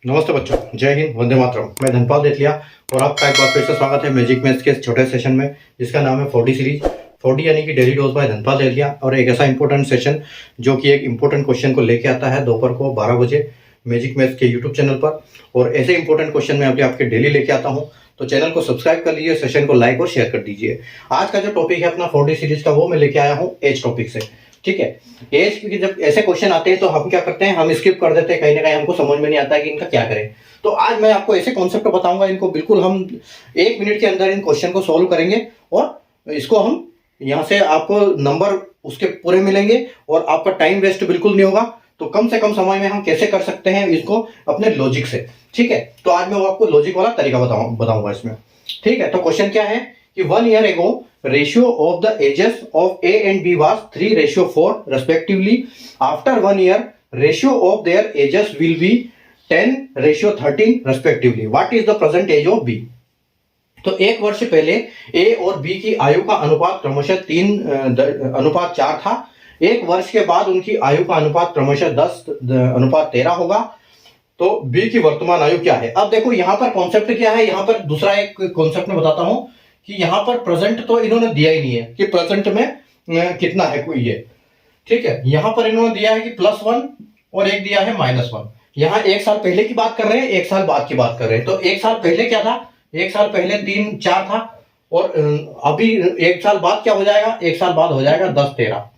नमस्ते बच्चों, जय हिंद, वंदे मातरम। मैं धनपाल देथिया और आपका एक बार फिर से स्वागत है मैजिक मैथ्स के इस छोटे सेशन में जिसका नाम है 4D सीरीज। 4D यानी कि डेली डोज बाय धनपाल देथिया, और एक ऐसा इंपॉर्टेंट सेशन जो कि एक इंपॉर्टेंट क्वेश्चन को लेके आता है दोपहर को 12 बजे मैजिक मैथ्स के यूट्यूब चैनल पर। और ऐसे इंपॉर्टेंट क्वेश्चन मैं आपके डेली लेके आता हूँ, तो चैनल को सब्सक्राइब कर लीजिए, सेशन को लाइक और शेयर कर दीजिए। आज का जो टॉपिक है अपना 4D सीरीज का, वो मैं लेके आया हूँ एज टॉपिक से। ठीक है, एज, क्योंकि जब ऐसे क्वेश्चन आते हैं तो हम क्या करते हैं, हम स्किप कर देते हैं, कहीं ना कहीं हमको समझ में नहीं आता है कि इनका क्या करें। तो आज मैं आपको ऐसे कॉन्सेप्ट बताऊंगा, इनको बिल्कुल हम 1 मिनट के अंदर इन क्वेश्चन को सॉल्व करेंगे और इसको हम यहाँ से आपको नंबर उसके पूरे मिलेंगे और आपका टाइम वेस्ट बिल्कुल नहीं होगा। तो कम से कम समय में हम कैसे कर सकते हैं इसको अपने लॉजिक से। ठीक है, तो आज मैं आपको लॉजिक वाला तरीका बताऊंगा इसमें। ठीक है, तो क्वेश्चन क्या है कि 1 year ago ratio of the ages of A and B was 3:4 respectively. After 1 year, ratio of their ages will be 10:13 respectively. What is the present age of B? तो 1 वर्ष पहले A और B की आयु का अनुपात क्रमशः 3:4 था। 1 वर्ष के बाद उनकी आयु का अनुपात क्रमशः 10:13 होगा। तो B की वर्तमान आयु क्या है? अब देखो यहाँ पर कॉन्सेप्ट क्या है, यहाँ पर दूसरा एक कॉन्सेप्ट में बताता हूं कि यहाँ पर प्रेजेंट तो इन्होंने दिया ही नहीं है कि प्रेजेंट में कितना है कोई ये। ठीक है, यहाँ पर इन्होंने दिया है कि +1 और एक दिया है -1। यहाँ 1 साल पहले की बात कर रहे हैं, 1 साल बाद की बात कर रहे हैं। तो 1 साल पहले क्या था? 1 साल पहले 3:4 था और अभी 1 साल बाद क्या हो जाएगा? 1 साल बाद हो जाएगा 10:13।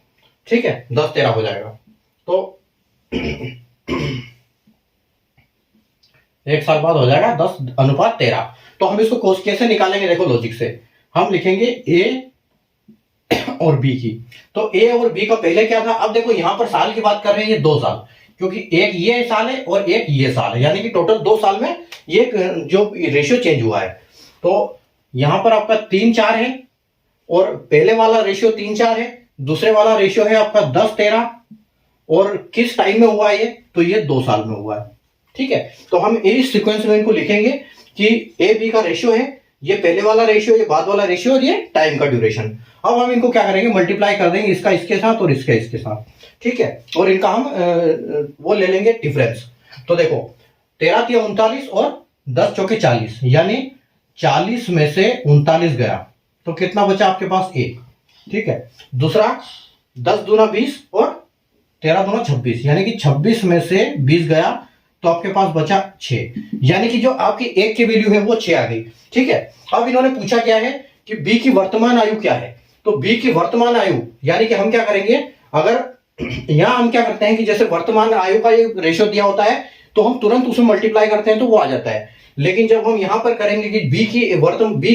ठीक है, 10:13 हो जाएगा। तो 1 साल बाद हो जाएगा 10:13। तो हम इसको कैसे निकालेंगे? देखो लॉजिक से हम लिखेंगे ए और बी की। तो ए और बी का पहले क्या था? अब देखो यहां पर साल की बात कर रहे हैं, ये 2 साल, क्योंकि एक ये साल है और एक ये साल है, यानी कि टोटल 2 साल में ये जो रेशियो चेंज हुआ है। तो यहां पर आपका 3:4 है और पहले वाला रेशियो 3:4 है, दूसरे वाला रेशियो है आपका 10:13। और किस टाइम में हुआ ये? तो ये 2 साल में हुआ है। ठीक है, तो हम इस सीक्वेंस में इनको लिखेंगे कि ए बी का रेशियो है, ये पहले वाला रेशियो, ये बाद वाला रेशियो और ये टाइम का ड्यूरेशन। अब हम इनको क्या करेंगे? मल्टीप्लाई कर देंगे, इसका इसके साथ और इसका इसके साथ। ठीक है, और इनका हम वो ले लेंगे डिफरेंस। तो देखो 13 × 39 और 10 × 40, यानी 40 में से 39 गया तो कितना बचा आपके पास? 1। ठीक है, दूसरा 10 दूना 20 और 13 दूना 26, यानी कि 26 में से 20 गया तो आपके पास बचा 6, यानी कि जो आपकी 1 की वैल्यू है वो 6 आ गई। ठीक है, अब इन्होंने पूछा क्या है कि बी की वर्तमान आयु क्या है? तो बी की वर्तमान आयु, यानी कि हम क्या करेंगे, अगर यहां हम क्या करते हैं कि जैसे वर्तमान आयु का ये रेशियो दिया होता है तो हम तुरंत उसमें मल्टीप्लाई करते हैं तो वो आ जाता है। लेकिन जब हम यहां पर करेंगे कि बी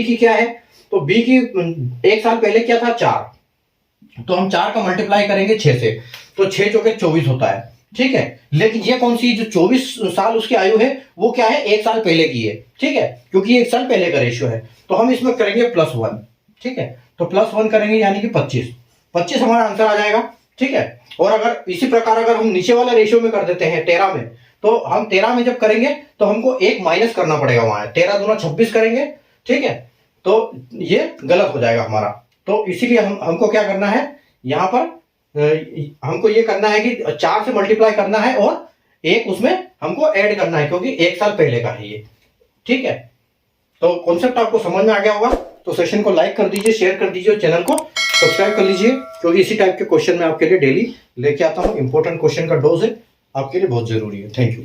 की क्या है, तो बी की 1 साल पहले क्या था? 4। तो हम 4 का मल्टीप्लाई करेंगे 6 से, तो 6 × 24 होता है। ठीक है, लेकिन ये कौन सी जो 24 साल उसकी आयु है वो क्या है? 1 साल पहले की है। ठीक है, क्योंकि 1 साल पहले का रेशियो है। तो हम इसमें करेंगे +1। ठीक है, तो +1 करेंगे यानी कि 25 हमारा आंसर आ जाएगा। ठीक है, और अगर इसी प्रकार अगर हम नीचे वाला रेशियो में कर देते हैं 13 में, तो हम 13 में जब करेंगे तो हमको 1 माइनस करना पड़ेगा वहां। 13 दूना 26 करेंगे। ठीक है, तो ये गलत हो जाएगा हमारा। तो इसीलिए हमको क्या करना है, यहां पर हमको ये करना है कि 4 से मल्टीप्लाई करना है और 1 उसमें हमको ऐड करना है, क्योंकि 1 साल पहले का है ये। ठीक है, तो कॉन्सेप्ट आपको समझ में आ गया होगा। तो सेशन को लाइक कर दीजिए, शेयर कर दीजिए और चैनल को सब्सक्राइब कर लीजिए, क्योंकि इसी टाइप के क्वेश्चन मैं आपके लिए डेली लेके आता हूं। इंपॉर्टेंट क्वेश्चन का डोज है, आपके लिए बहुत जरूरी है। Thank you.